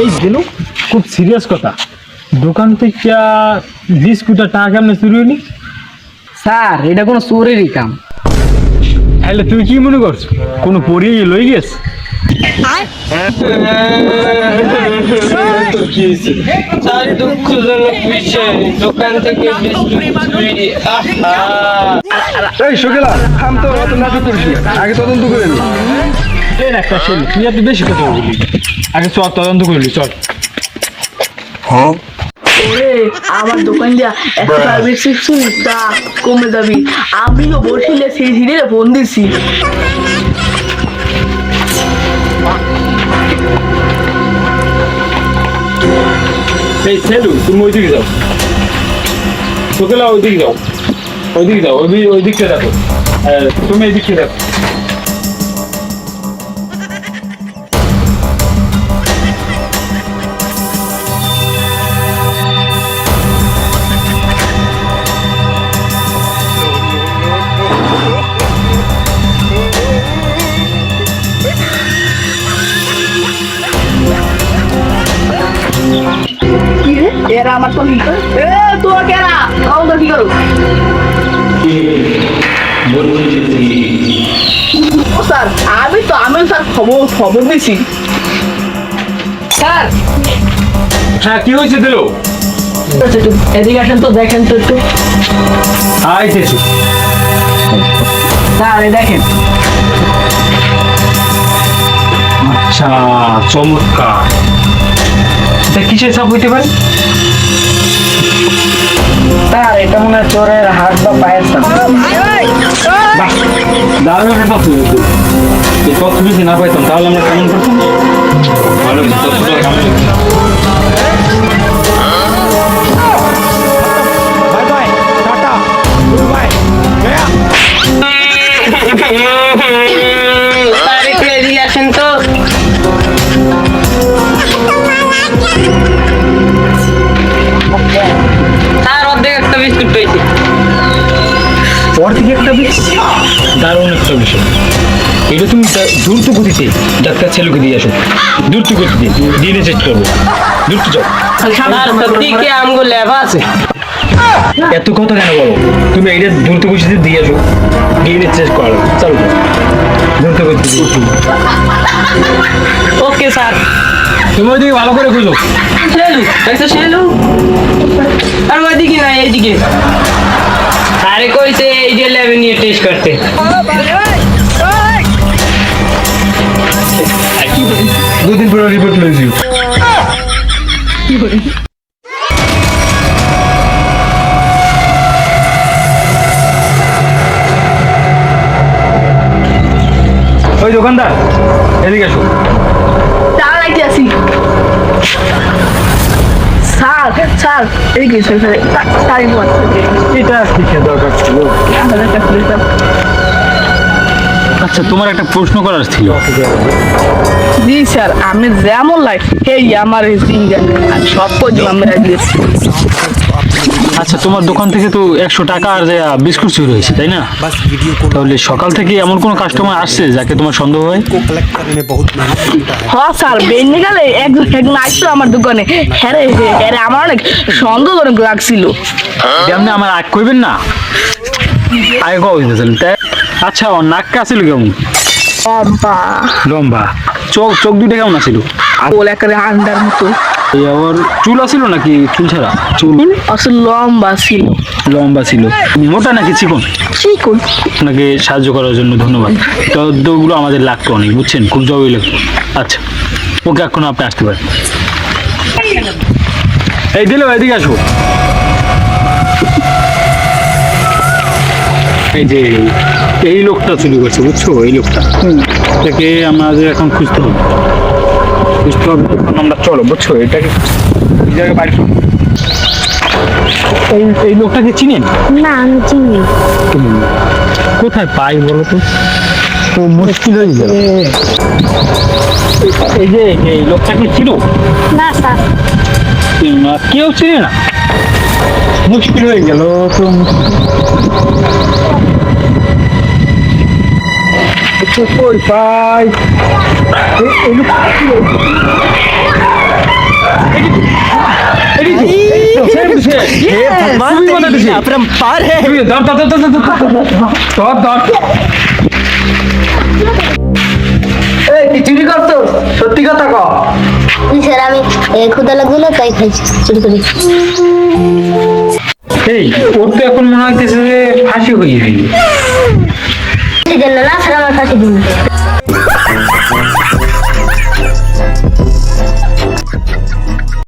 এই দিনু খুব সিরিয়াস কথা, দোকান থেকে বিস্কুটের টাকা কেমনে চুরি হইলি? স্যার এটা কোনো চোরেরই কাম। তাহলে তুই কি মনে করছো কোনো পরি লই গেছ? দোকান থেকে এই শোকেলা থাম তো, অত নাটক করিস না, আগে তদন্ত করে নি। একটা ছেলে তুই এত বেশি কথা বলি, আগে চল তদন্ত করলি চল। ওরে আমার দোকান দিয়া একটা সার্ভিস টা কমে যাবি। আমিও বসিলে সেই দিনে ফোন দিছি। এই ছেলু তুমি ওইদিকে যাও, শোকেলা ওইদিকে যাও, ওইদিকে যাও, ওই দিকটা দেখো, তুমি এই দিকটা দেখো। এরা আমার তো তোর কেনা তো কি করো? স্যার আমি স্যার খবর দিছি স্যার। হ্যাঁ কি হয়েছে দিল? এদিকে আসেন তো, দেখেন তো একটু। আইতেছি স্যার এই দেখেন। আচ্ছা চমৎকার, এটা কিসের ছাপ হইতে পারে? স্যার এটা মনে হয় চোরের হাত বা পায়ের ছাপ। দারুণ একটা তথ্য হয়েছে, এই তথ্য যদি না পাইতাম তাহলে আমরা কেমন করতাম? ভালো তথ্যটা কেমন? Bye bye, tata, good bye. Sir একটু এদিকে আসেন তো। স্যার অর্ধেক একটা বিস্কুট পেয়েছি। ওর থেকে একটা দারুণ একটা বিষয়, এটা তুমি দ্রুত গতিতে ডাক্তার ছেলেকে দিয়ে আসো, দ্রুত গতিতে ডিএনএ টেস্ট করবো, দ্রুত যাও। স্যার সত্যি কি আমগো ল্যাব আছে? এত কথা কেন বলো, তুমি এইটা দ্রুত গতিতে দিয়ে আসো, ডিএনএ টেস্ট করো, চলো দ্রুত গতিতে। Okay sir. তুমি ওইদিকে ভালো করে খুঁজো। শেলু দেখছো শেলু? আর ওইদিকে না এইদিকে। আরে কইছে এই যে ল্যাবে নিয়ে টেস্ট করতে। দুদিন পরে রিপোর্ট লইছি। ওই দোকানদার এদিকে আসো। স্যার আইতে আসি। স্যার স্যার এদিকে স্যার এটা শিখে দরকার ছিল। আচ্ছা তোমার একটা প্রশ্ন করার ছিল। জি স্যার, আমি যেমন লাইফ এই আমার আমি সব করছিলাম আমরা দিয়েছি। আচ্ছা তোমার দোকান থেকে তো 100 টাকা আর বিস্কুট চুরি হয়েছে তাই না? তাহলে সকাল থেকে এমন কোনো কাস্টমার আসছে যাকে তোমার সন্দেহ হয়? হ্যাঁ স্যার, বেরিয়ে গেলে একজন আসতো আমার দোকানে। হ্যাঁ রে আমার অনেক সন্দেহজনক লাগছিল। যেমনি আমার আগ করবেন না, আগে কইতেছেন তাই। আচ্ছা ওর নাক কাছিল কেমন? লম্বা লম্বা। চোখ দুইটা কেমন আছিল? বলে একেবারে আন্ডার মতো। ওর চুল আছিল নাকি চুল ছাড়া? চুল আসলে লম্বা ছিল। লম্বা ছিল। মোটা নাকি চিকন? চিকন। আপনাকে সাহায্য করার জন্য ধন্যবাদ। তদন্তগুলো আমাদের লাগতো অনেক, বুঝছেন, খুব জরুরি লাগতো। আচ্ছা ওকে এখন আপনি আসতে পারেন। এই দিল এদিকে আসো। এই যে এই লোকটা চুরি করছে বুঝছো, এই লোকটা, এটাকে আমাদের এখন খুঁজতে হবে। আমরা চলো বুঝছো, এটাকে এই জায়গায় বাড়ি। এই লোকটাকে চিনেন? না আমি চিনি। কোথায় পাই বলো তো, তো মুশকিল হয়ে গেল। এই যে এই লোকটাকে চিনো? না স্যার। কেউ চিনে না, মুশকিল হয়ে গেল তো। কই পাই এই লোক এই কি চুরি করছো সত্যি কথা কও স্যার আমি ক্ষুদা লাগলো তাই খাইছি চুরি করি এই ওর তো এখন মনে হইতেছে যে ফাঁসি হয়ে যাবে। না স্যার আমার কাছে দিন